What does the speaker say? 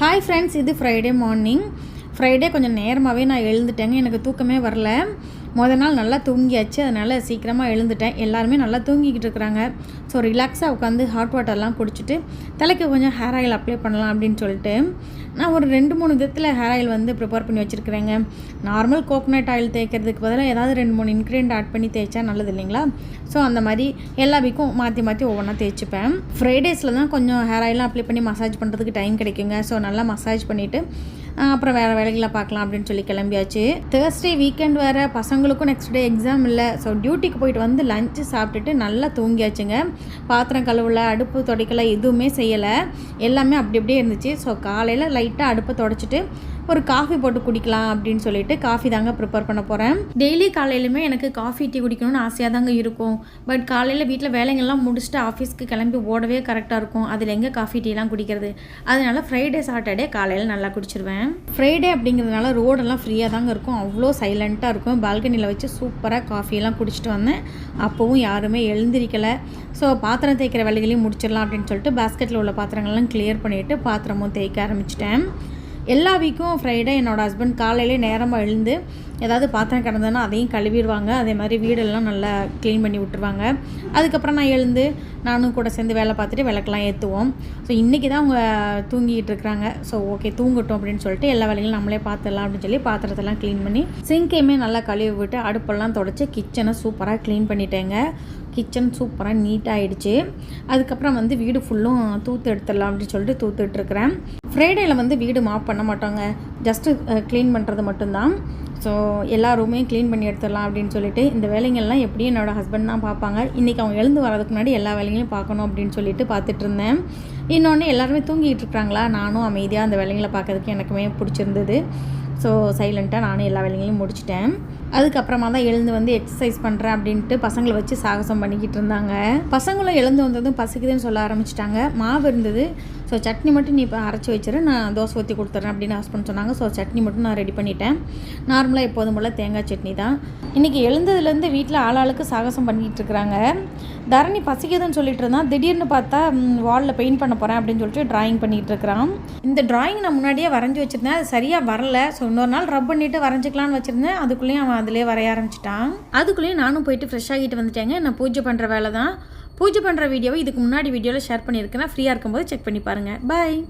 Hi friends, இது Friday morning. Friday கொஞ்சம் நேரமாகவே நான் எழுந்துட்டேங்க. எனக்கு தூக்கமே வரல. நாள் நல்லா தூங்கியாச்சு, அதனால் சீக்கிரமாக எழுந்துட்டேன். எல்லாருமே நல்லா தூங்கிக்கிட்டு இருக்கிறாங்க. ஸோ ரிலாக்ஸாக உட்காந்து ஹாட் வாட்டர்லாம் குடிச்சிட்டு தலைக்கு கொஞ்சம் ஹேர் ஆயில் அப்ளை பண்ணலாம் அப்படின்னு சொல்லிட்டு நான் ஒரு 2-3 விதத்தில் ஹேர் ஆயில் வந்து ப்ரிப்பேர் பண்ணி வச்சுருக்கிறேங்க. நார்மல் கோகோனட் ஆயில் தேய்க்கிறதுக்கு பதிலாக ஏதாவது 2-3 இன்க்ரீடியன்ட் ஆட் பண்ணி தேய்ச்சா நல்லது இல்லைங்களா? ஸோ அந்த மாதிரி எல்லா வீக்கும் மாற்றி மாற்றி ஒவ்வொன்றா தேய்ச்சிப்பேன். ஃப்ரைடேஸில் தான் கொஞ்சம் ஹேர் ஆயிலாம் அப்ளை பண்ணி மசாஜ் பண்ணுறதுக்கு டைம் கிடைக்குங்க. ஸோ நல்லா மசாஜ் பண்ணிவிட்டு அப்புறம் வேறு வேலைகளை பார்க்கலாம் அப்படின்னு சொல்லி கிளம்பியாச்சு. தேர்ஸ்டே வீக்கெண்ட் வேறு, பசங்களுக்கும் நெக்ஸ்ட் டே எக்ஸாம் இல்லை. ஸோ டியூட்டிக்கு போயிட்டு வந்து லஞ்சு சாப்பிட்டுட்டு நல்லா தூங்கியாச்சுங்க. பாத்திரம் கழுவலை, அடுப்பு துடைக்கலை, எதுவுமே செய்யலை. எல்லாமே அப்படி அப்படியே இருந்துச்சு. ஸோ காலையில் லைட்டாக அடுப்பை துடைச்சிட்டு ஒரு காஃபி போட்டு குடிக்கலாம் அப்படின்னு சொல்லிட்டு காஃபி தாங்க ப்ரிப்பேர் பண்ண போகிறேன். டெய்லி காலையிலுமே எனக்கு காஃபி டீ குடிக்கணும்னு ஆசையாக தாங்க இருக்கும். பட் காலையில் வீட்டில் வேலைங்கள்லாம் முடிச்சுட்டு ஆஃபீஸ்க்கு கிளம்பி ஓடவே கரெக்டாக இருக்கும். அதில் எங்கே காஃபி டீலாம் குடிக்கிறது? அதனால ஃப்ரைடே சாட்டர்டே காலையில் நல்லா குடிச்சிருவேன். ஃப்ரைடே அப்படிங்கிறதுனால ரோடெல்லாம் ஃப்ரீயாக தாங்க இருக்கும். அவ்வளோ சைலண்ட்டாக இருக்கும். பால்கனியில் வச்சு சூப்பராக காஃபியெல்லாம் குடிச்சிட்டு வந்தேன். அப்போவும் யாருமே எழுந்திரிக்கலை. ஸோ பாத்திரம் தேய்க்கிற வேலைகளையும் முடிச்சிடலாம் அப்படின்னு சொல்லிட்டு பேஸ்கெட்டில் உள்ள பாத்திரங்கள்லாம் கிளியர் பண்ணிவிட்டு பாத்திரமும் தேய்க்க ஆரம்பிச்சிட்டேன். எல்லா வீக்கும் ஃப்ரைடே என்னோடய ஹஸ்பண்ட் காலையிலே நேரமாக எழுந்து ஏதாவது பாத்திரம் கிடந்ததுன்னா அதையும் கழுவிடுவாங்க. அதே மாதிரி வீடெல்லாம் நல்லா க்ளீன் பண்ணி விட்டுருவாங்க. அதுக்கப்புறம் நான் எழுந்து நானும் கூட சேர்ந்து வேலை பார்த்துட்டு விளக்கெல்லாம் ஏற்றுவோம். ஸோ இன்றைக்கி தான் அவங்க தூங்கிக்கிட்டு இருக்கிறாங்க. ஸோ ஓகே, தூங்கட்டும் அப்படின்னு சொல்லிட்டு எல்லா வேலைகளும் நம்மளே பார்த்துடலாம் அப்படின்னு சொல்லி பாத்திரத்தெல்லாம் க்ளீன் பண்ணி சிங்கையுமே நல்லா கழுவி விட்டு அடுப்பெல்லாம் தொடச்சி கிச்சனை சூப்பராக க்ளீன் பண்ணிட்டேங்க. கிச்சன் சூப்பராக நீட்டாகிடுச்சு. அதுக்கப்புறம் வந்து வீடு ஃபுல்லும் தூத்து எடுத்துடலாம் அப்படின்னு சொல்லிட்டு தூத்துட்ருக்கிறேன். ஃப்ரைடேயில் வந்து வீடு மாப் பண்ண மாட்டோங்க, ஜஸ்ட்டு க்ளீன் பண்ணுறது மட்டும்தான். ஸோ எல்லா ரூமையும் க்ளீன் பண்ணி எடுத்துடலாம் அப்படின்னு சொல்லிட்டு இந்த வேலைங்கள்லாம் எப்படியும் என்னோடய ஹஸ்பண்ட் தான் பார்ப்பாங்க. இன்றைக்கி அவங்க எழுந்து வரதுக்கு முன்னாடி எல்லா வேலைகளையும் பார்க்கணும் அப்படின்னு சொல்லிட்டு பார்த்துட்டு இருந்தேன். இன்னொன்று எல்லாருமே தூங்கிட்டு இருக்கிறாங்களா, நானும் அமைதியாக அந்த வேலைங்களை பார்க்கறதுக்கு எனக்குமே பிடிச்சிருந்தது. ஸோ சைலண்ட்டாக நானும் எல்லா வேலைகளையும் முடிச்சிட்டேன். அதுக்கப்புறமா தான் எழுந்து வந்து எக்ஸசைஸ் பண்ணுறேன் அப்படின்ட்டு பசங்களை வச்சு சாகசம் பண்ணிக்கிட்டு இருந்தாங்க. பசங்களும் எழுந்து வந்ததும் பசிக்குதுன்னு சொல்ல ஆரம்பிச்சிட்டாங்க. மாவு இருந்தது. ஸோ சட்னி மட்டும் நீ இப்போ அரைச்சி வச்சிரு, நான் தோசை ஊற்றி கொடுத்துட்றேன் அப்படின்னு ஹஸ்பண்ட் சொன்னாங்க. ஸோ சட்னி மட்டும் நான் ரெடி பண்ணிட்டேன். நார்மலாக எப்போதும் போல் தேங்காய் சட்னி தான். இன்றைக்கி எழுந்ததுலேருந்து வீட்டில் ஆளாளுக்கு சாகசம் பண்ணிக்கிட்டு இருக்கிறாங்க. தரணி பசிக்குதுன்னு சொல்லிட்டு இருந்தான். திடீர்னு பார்த்தா வாலில் பெயிண்ட் பண்ண போகிறேன் அப்படின்னு சொல்லிட்டு ட்ராயிங் பண்ணிகிட்டு இருக்கிறான். இந்த ட்ராயிங் நான் முன்னாடியே வரைஞ்சி வச்சுருந்தேன். அது சரியாக வரல. ஸோ இன்னொரு நாள் ரப் பண்ணிவிட்டு வரைஞ்சிக்கலான்னு வச்சுருந்தேன். அதுக்குள்ளேயும் அவன் அதிலே வரைய ஆரம்பிச்சிட்டான். அதுக்குள்ளேயும் நானும் போயிட்டு ஃப்ரெஷ் ஆகிட்டு வந்துட்டேங்க. நான் பூஜை பண்ணுற வேலை தான். பூஜை பண்ணுற வீடியோவை இதுக்கு முன்னாடி வீடியோவில் ஷேர் பண்ணியிருக்கேன். ஃப்ரீயாக இருக்கும்போது செக் பண்ணி பாருங்கள். பாய்.